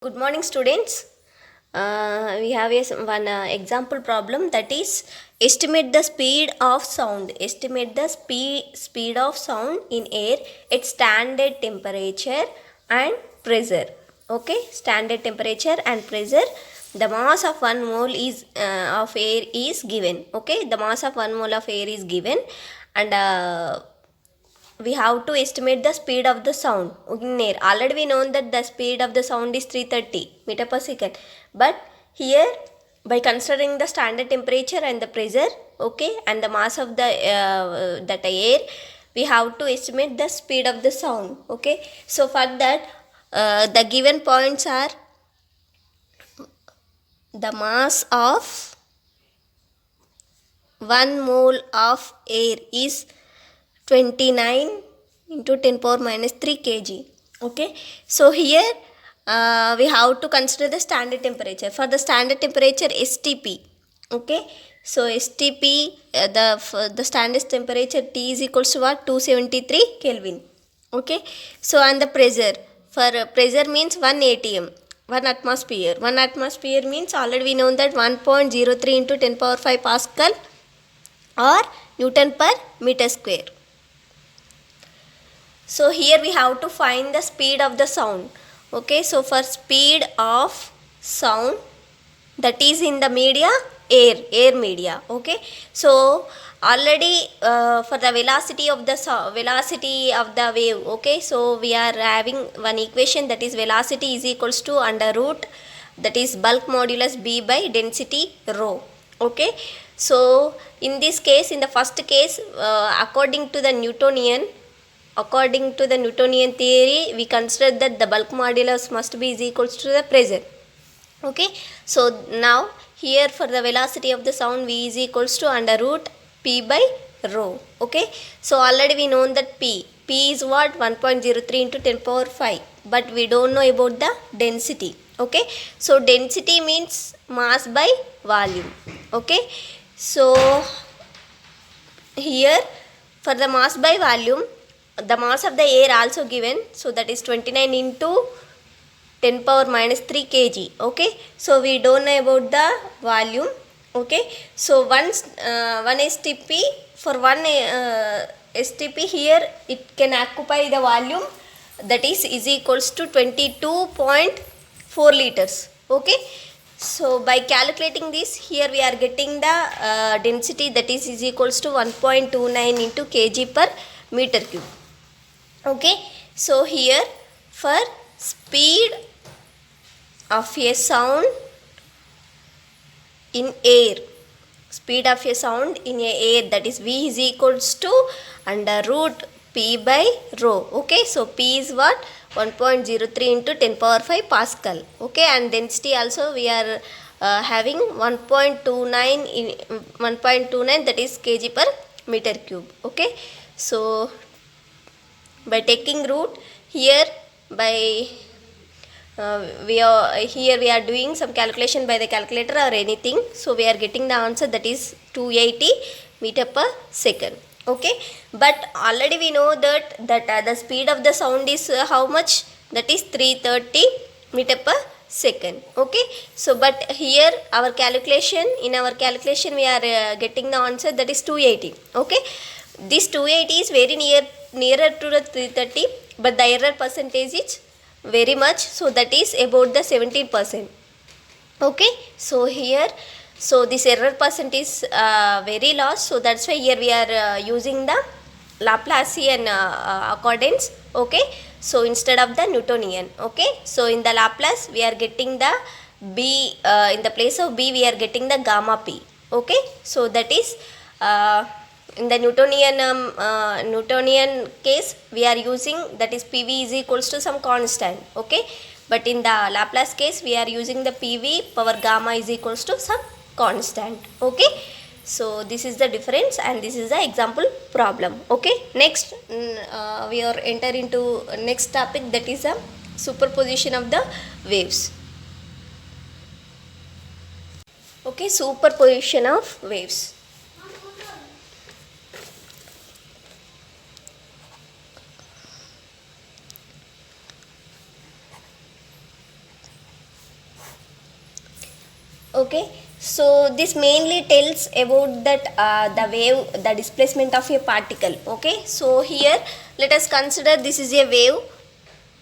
Good morning, students. We have one example problem, that is estimate the speed of sound. Estimate the speed of sound in air at standard temperature and pressure. Okay, standard temperature and pressure. The mass of 1 mole is of air is given. Okay, the mass of 1 mole of air is given, and we have to estimate the speed of the sound in air. Already we know that the speed of the sound is 330 meter per second, but here by considering the standard temperature and the pressure, okay, and the mass of the that air, we have to estimate the speed of the sound. Okay, so for that, the given points are the mass of 1 mole of air is 29 into 10 power minus 3 kg. Okay, so here we have to consider the standard temperature. For the standard temperature, STP. Okay, so STP, the standard temperature T is equals to what? 273 Kelvin. Okay, so and the pressure, for pressure means 1 atm, 1 atmosphere. 1 atmosphere means already we know that 1.03 into 10 power 5 Pascal or Newton per meter square. So here we have to find the speed of the sound. Okay, so for speed of sound, that is in the media, air media. Okay, so already for the velocity of the wave. Okay, so we are having one equation, that is velocity is equals to under root, that is bulk modulus B by density rho. Okay, so in this case, in the first case, according to the Newtonian theory, we consider that the bulk modulus must be is equals to the pressure. Okay, so now here for the velocity of the sound, V is equals to under root P by rho. Okay, so already we know that P is what? 1.03 into 10 power 5, but we don't know about the density. Okay, so density means mass by volume. Okay, so here for the mass by volume, the mass of the air also given, so that is 29 into 10 power minus 3 kg. Okay, so we don't know about the volume. Okay, so one STP, for one STP here it can occupy the volume, that is equals to 22.4 liters. Okay, so by calculating this, here we are getting the density, that is equals to 1.29 into kg per meter cube. Okay, so here for speed of a sound in air, speed of a sound in a air, that is V is equals to under root P by rho. Okay, so P is what? 1.03 into 10 power 5 Pascal. Okay, and density also we are having 1.29, that is kg per meter cube. Okay, so by taking root here, by we are doing some calculation by the calculator or anything, so we are getting the answer, that is 280 meter per second. Okay, but already we know that the speed of the sound is how much? That is 330 meter per second. Okay, so but here in our calculation we are getting the answer, that is 280. Okay, this 280 is very nearer to the 330, but the error percentage is very much, so that is about the 17%. Okay, so here, so this error percent is very large, so that's why here we are using the Laplacian accordance. Okay, so instead of the Newtonian. Okay, so in the Laplace we are getting the B, in the place of B we are getting the gamma P. Okay, so that is in the Newtonian case we are using, that is PV is equals to some constant. Okay, but in the Laplace case we are using the PV power gamma is equals to some constant. Okay, so this is the difference, and this is the example problem. Okay, next we are enter into next topic, that is a superposition of the waves. Okay, superposition of waves. Okay, so this mainly tells about that the wave, the displacement of a particle. Okay, so here let us consider this is a wave.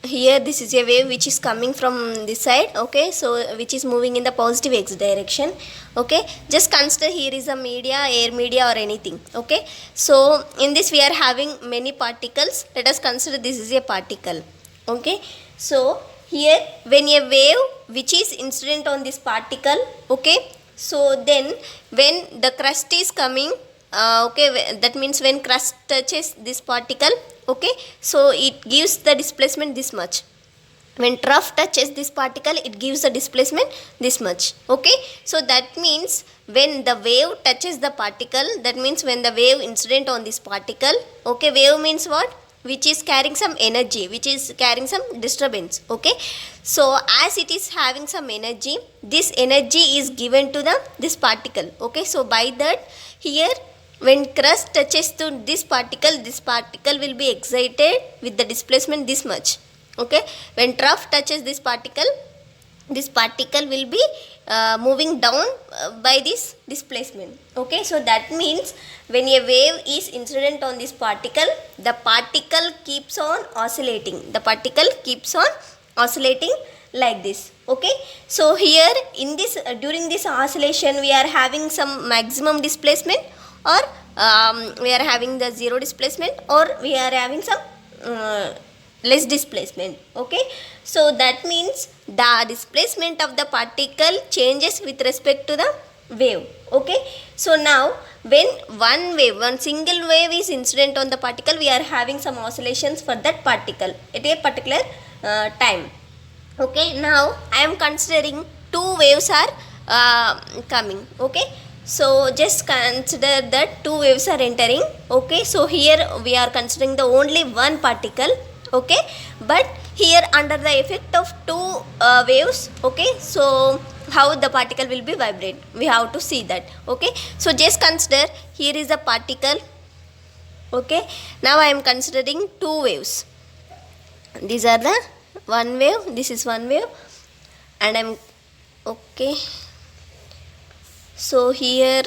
Here this is a wave which is coming from this side. Okay, so which is moving in the positive x direction. Okay, just consider here is a media, air media or anything. Okay, so in this we are having many particles. Let us consider this is a particle. Okay, so here when a wave which is incident on this particle, okay, so then when the crust is coming, okay, that means when crust touches this particle, okay, so it gives the displacement this much. When trough touches this particle, it gives the displacement this much. Okay, so that means when the wave touches the particle, that means when the wave incident on this particle, okay, wave means what, which is carrying some energy, which is carrying some disturbance. Okay, so as it is having some energy, this energy is given to the this particle. Okay, so by that here when crust touches to this particle will be excited with the displacement this much. Okay, when trough touches this particle will be moving down by this displacement. Okay, so that means when a wave is incident on this particle, the particle keeps on oscillating, like this. Okay, so here in this during this oscillation we are having some maximum displacement, or we are having the zero displacement, or we are having some less displacement. Okay, so that means the displacement of the particle changes with respect to the wave. Okay, so now when one single wave is incident on the particle, we are having some oscillations for that particle at a particular time. Okay, now I am considering two waves are coming. Okay, so just consider that two waves are entering. Okay, so here we are considering the only one particle. Okay, but here under the effect of two waves, okay, so how the particle will be vibrate, we have to see that. Okay, so just consider here is a particle. Okay, now I am considering two waves. These are the one wave, this is one wave, and I'm okay, so here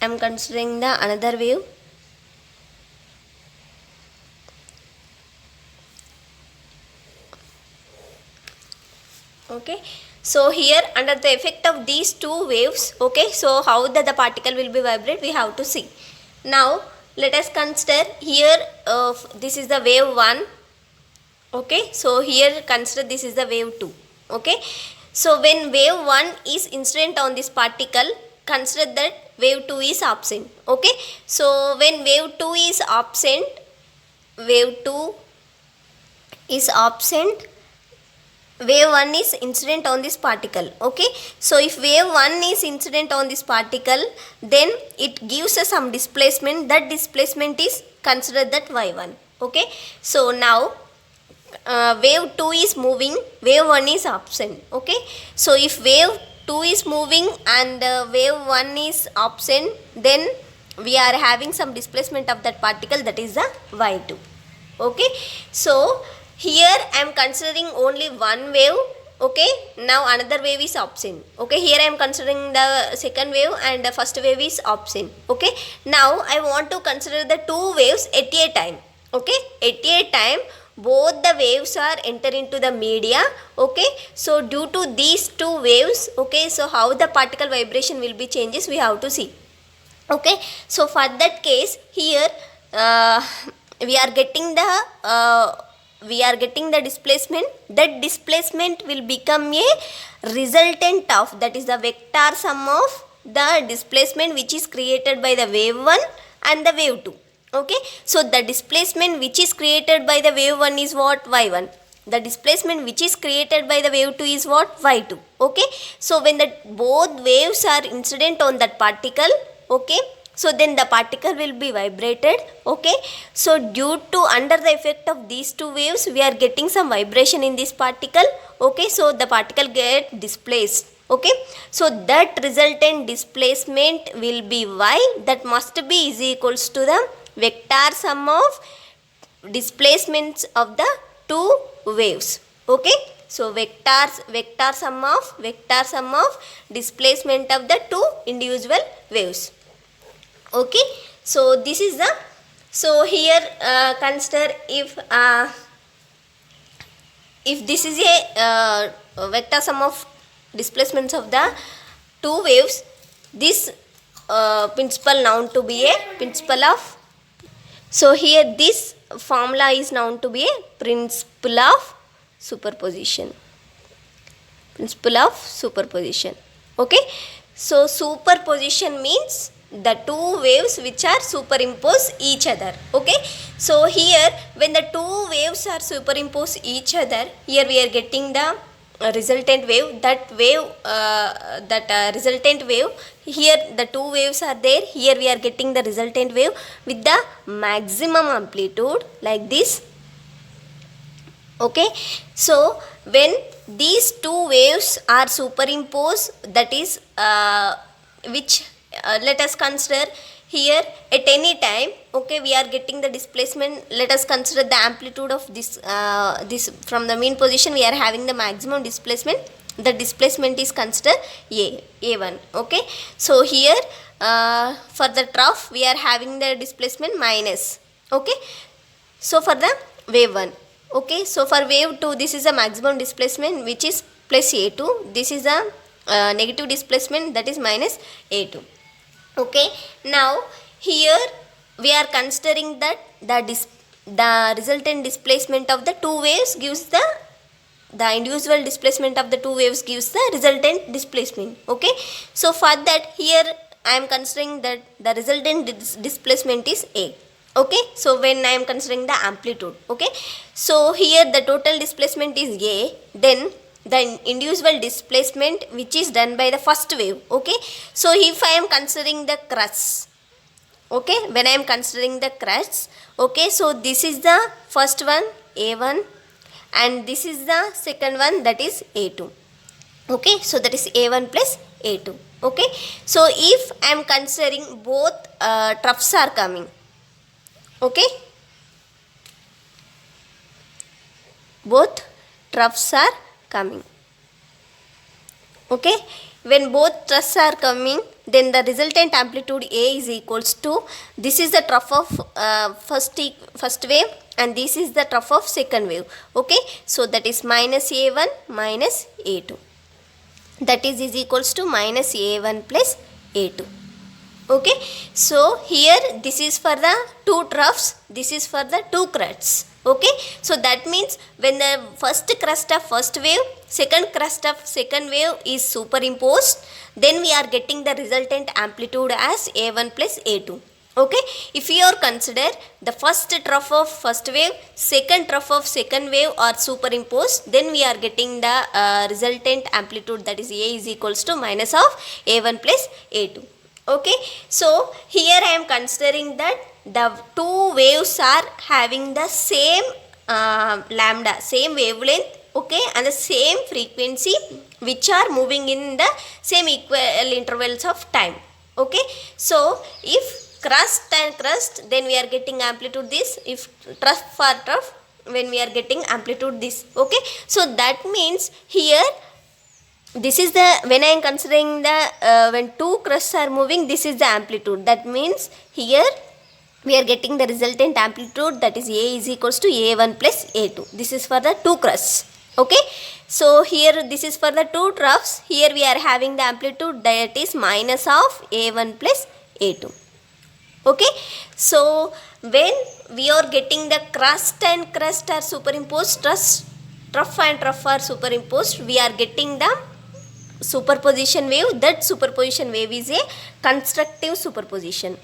I'm considering the another wave. Okay, so here under the effect of these two waves, okay, so how the particle will be vibrate, we have to see. Now let us consider here this is the wave 1. Okay, so here consider this is the wave 2. Okay, so when wave 1 is incident on this particle, consider that wave 2 is absent. Okay, so when wave 2 is absent, wave 1 is incident on this particle. Okay, so if wave 1 is incident on this particle, then it gives us some displacement. That displacement is considered that y1. Okay, so now wave 2 is moving, wave 1 is absent. Okay, so if wave 2 is moving and wave 1 is absent, then we are having some displacement of that particle, that is the y2. Okay, so here I am considering only one wave. Okay, now another wave is absent. Okay, here I am considering the second wave and the first wave is absent. Okay, now I want to consider the two waves at a time. Okay, at a time both the waves are enter into the media. Okay, so due to these two waves, okay, so how the particle vibration will be changes, we have to see. Okay, so for that case here we are getting the displacement. That displacement will become a resultant of, that is the vector sum of the displacement which is created by the wave 1 and the wave 2. Okay, so the displacement which is created by the wave 1 is what, y1. The displacement which is created by the wave 2 is what, y2. Okay, so when the both waves are incident on that particle, okay, so then the particle will be vibrated. Okay, so due to under the effect of these two waves, we are getting some vibration in this particle. Okay, so the particle get displaced. Okay, so that resultant displacement will be y, that must be is equals to the vector sum of displacements of the two waves. Okay, So vector sum of displacement of the two individual waves. Okay, so this is the, so here consider if this is a vector sum of displacements of the two waves, this principal known to be a principle of, so here this formula is known to be a principle of superposition. Principle of superposition. Okay, so superposition means the two waves which are superimpose each other. Okay, so here when the two waves are superimpose each other, here we are getting the resultant wave. That wave, resultant wave, here the two waves are there, here we are getting the resultant wave with the maximum amplitude like this. Okay, so when these two waves are superimposed, that is which let us consider here at any time. Okay, we are getting the displacement. Let us consider the amplitude of this this from the mean position we are having the maximum displacement. The displacement is considered a1. Okay, so here for the trough we are having the displacement minus. Okay, so for the wave 1. Okay, so for wave 2 this is a maximum displacement which is plus a2. This is a negative displacement, that is minus a2. Okay, now here we are considering that the resultant displacement of the two waves gives the individual displacement of the two waves gives the resultant displacement. Okay, so for that here I am considering that the resultant displacement is a. Okay, so when I am considering the amplitude. Okay, so here the total displacement is a, then the individual displacement which is done by the first wave. Okay, so if I am considering the crust, okay, when I am considering the crust, okay, so this is the first one a1 and this is the second one, that is a2. Okay, so that is a1 plus a2. Okay, so if I am considering both troughs are coming, okay, both troughs are coming. Okay, when both troughs are coming, then the resultant amplitude A is equals to, this is the trough of first wave and this is the trough of second wave. Okay, so that is minus a1 minus a2, that is equals to minus a1 plus a2. Okay, so here this is for the two troughs, this is for the two crusts. Okay, so that means when the first crust of first wave, second crust of second wave is superimposed, then we are getting the resultant amplitude as a1 plus a2. Okay, if you consider the first trough of first wave, second trough of second wave are superimposed, then we are getting the resultant amplitude, that is a is equals to minus of a1 plus a2. Okay, so here I am considering that the two waves are having the same lambda, same wavelength, okay, and the same frequency, which are moving in the same equal intervals of time. Okay, so if crust and crust, then we are getting amplitude this, if trough for trough, when we are getting amplitude this. Okay, so that means here this is the, when I am considering the when two crusts are moving, this is the amplitude. That means here we are getting the resultant amplitude, that is a is equals to a1 plus a2. This is for the two crusts. Okay, so here this is for the two troughs. Here we are having the amplitude, that is minus of a1 plus a2. Okay, so when we are getting the crust and crust are superimposed, trough and trough are superimposed, we are getting the superposition wave. That superposition wave is a constructive superposition.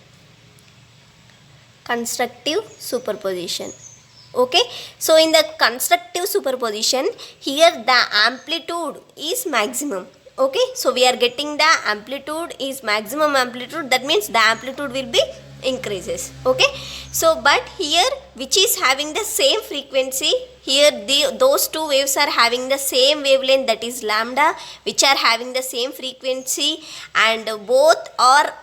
Constructive superposition. Okay, so in the constructive superposition, here the amplitude is maximum. Okay, so we are getting the amplitude is maximum amplitude, that means the amplitude will be increases. Okay, so but here which is having the same frequency, here those two waves are having the same wavelength, that is lambda, which are having the same frequency, and both are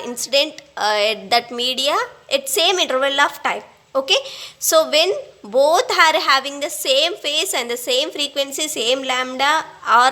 incident at that media at same interval of time. Okay, so when both are having the same phase and the same frequency, same lambda or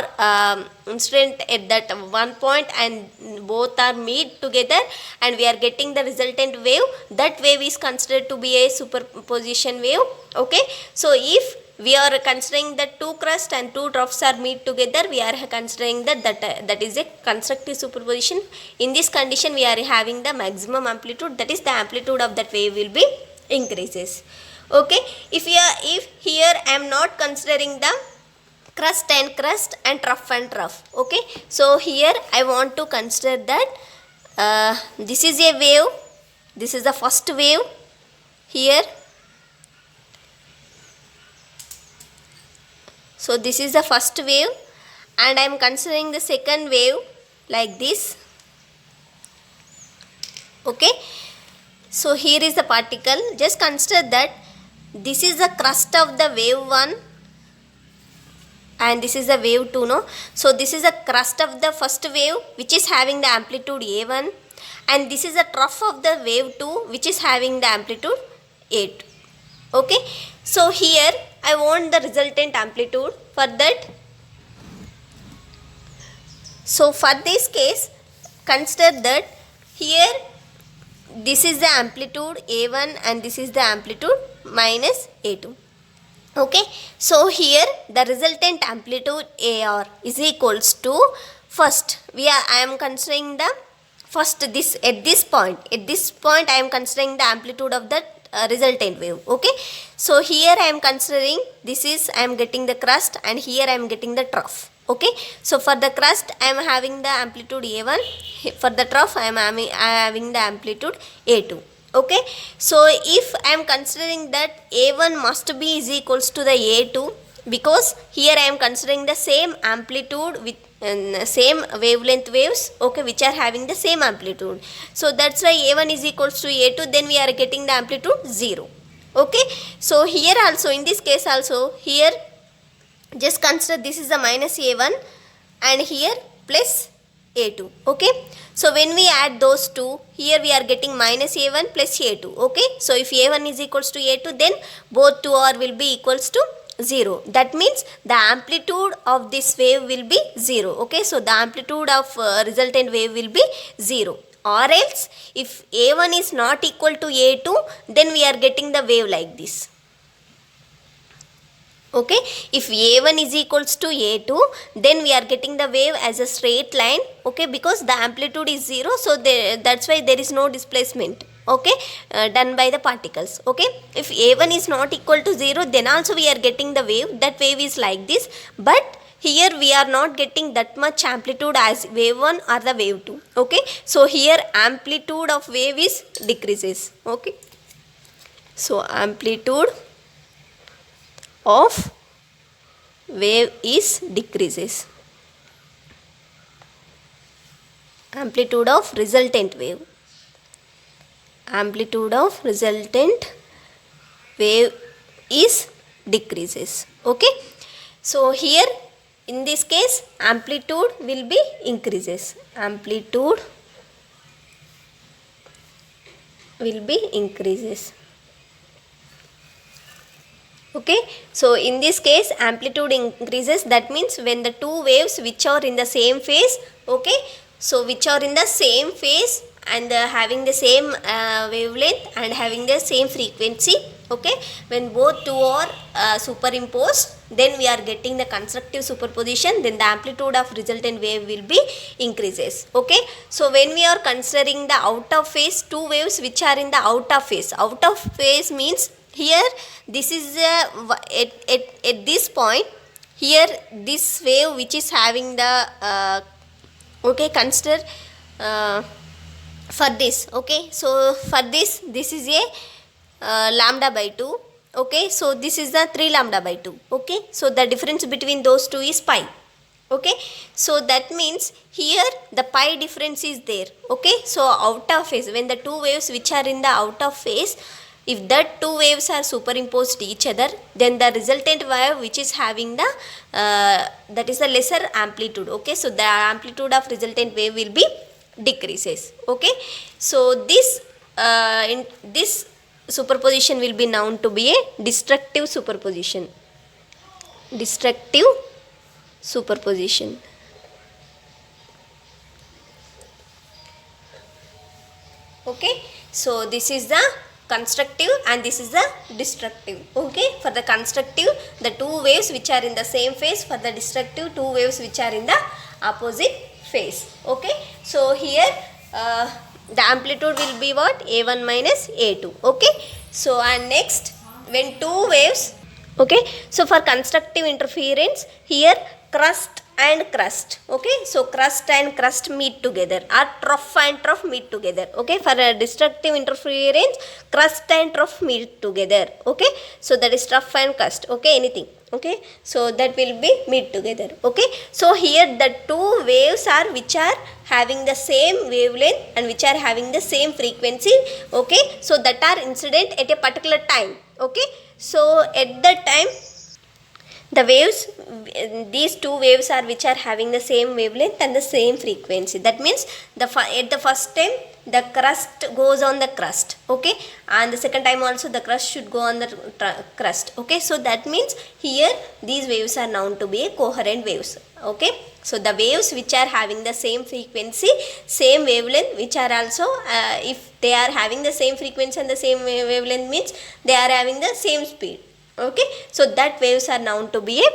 incident at that one point, and both are meet together and we are getting the resultant wave, that wave is considered to be a superposition wave. Okay, so if we are considering that two crust and two troughs are meet together, we are considering that is a constructive superposition. In this condition we are having the maximum amplitude, that is the amplitude of that wave will be increases. Okay, if here I am not considering the crust and trough. Okay, so here I want to consider that this is a wave, this is the first wave here. So this is the first wave and I am considering the second wave like this. Okay, so here is the particle. Just consider that this is the crust of the wave 1 and this is the wave 2, no? So this is the crust of the first wave which is having the amplitude A1, and this is the trough of the wave 2 which is having the amplitude A2. Okay, so here I want the resultant amplitude. For that, so for this case, consider that here this is the amplitude A1 and this is the amplitude minus A2. Okay, so here the resultant amplitude AR is equals to, first I am considering the first this at this point I am considering the amplitude of the resultant wave. Okay, so here I am considering this is I am getting the crust and here I am getting the trough. Okay, so for the crust I am having the amplitude A1, for the trough I am having the amplitude A2. Okay, so if I am considering that A1 must be is equals to the A2, because here I am considering the same amplitude with same wavelength waves, okay, which are having the same amplitude. So that's why A1 is equals to A2, then we are getting the amplitude 0. Okay, so here also, in this case also, here just consider this is the minus A1 and here plus A2. Okay, so when we add those two, here we are getting minus A1 plus A2. Okay, so if A1 is equals to A2, then both two are will be equals to 0. That means the amplitude of this wave will be 0. Okay, so the amplitude of resultant wave will be 0. Or else if A1 is not equal to A2, then we are getting the wave like this. Okay, if A1 is equals to A2, then we are getting the wave as a straight line. Okay, because the amplitude is 0, so that's why there is no displacement. Okay, done by the particles. Okay, if A1 is not equal to 0, then also we are getting the wave. That wave is like this, but here we are not getting that much amplitude as wave 1 or the wave 2. Okay, so here amplitude of wave is decreases. Okay, so amplitude of wave is decreases. Amplitude of resultant wave. Amplitude of resultant wave is decreases. Okay, so here in this case amplitude will be increases. Amplitude will be increases. Okay, so in this case amplitude increases. That means when the two waves which are in the same phase, okay, so which are in the same phase and having the same wavelength and having the same frequency, okay, when both two are superimposed, then we are getting the constructive superposition, then the amplitude of resultant wave will be increases. Okay, so when we are considering the out of phase, two waves which are in the out of phase means here this is at this point, here this wave which is having the okay, consider for this. Okay, so for this is a lambda by 2. Okay, so this is the 3 lambda by 2. Okay, so the difference between those two is pi. Okay, so that means here the pi difference is there. Okay, so out of phase, when the two waves which are in the out of phase, if that two waves are superimposed each other, then the resultant wave which is having the that is the lesser amplitude. Okay, so the amplitude of resultant wave will be decreases. Okay, so this in this superposition will be known to be a destructive superposition. Destructive superposition. Okay, so this is the constructive and this is the destructive. Okay, for the constructive, the two waves which are in the same phase. For the destructive, two waves which are in the opposite phase. Okay, so here the amplitude will be what? A1 minus A2. Okay, so and next, when two waves, okay, so for constructive interference, here crust and crust. Okay, so crust and crust meet together, or trough and trough meet together. Okay, for a destructive interference, crust and trough meet together. Okay, so that is trough and crust. Okay, anything. Okay, so that will be meet together. Okay, so here the two waves are which are having the same wavelength and which are having the same frequency. Okay, so that are incident at a particular time. Okay, so at that time, the waves, these two waves are which are having the same wavelength and the same frequency. That means at the first time the crust goes on the crust. Okay, and the second time also the crust should go on the crust. Okay, so that means here these waves are known to be coherent waves. Okay, so the waves which are having the same frequency, same wavelength, which are also if they are having the same frequency and the same wavelength, means they are having the same speed. Okay, so that waves are known to be a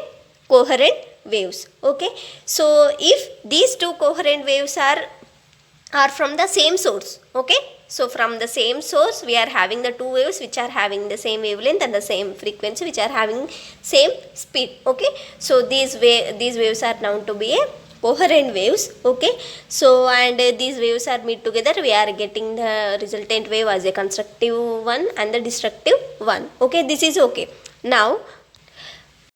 coherent waves. Okay, so if these two coherent waves are from the same source. Okay, so from the same source we are having the two waves which are having the same wavelength and the same frequency, which are having same speed. Okay, so these waves are known to be a coherent waves. Okay, so and these waves are meet together, we are getting the resultant wave as a constructive one and the destructive one. Okay, this is okay. Now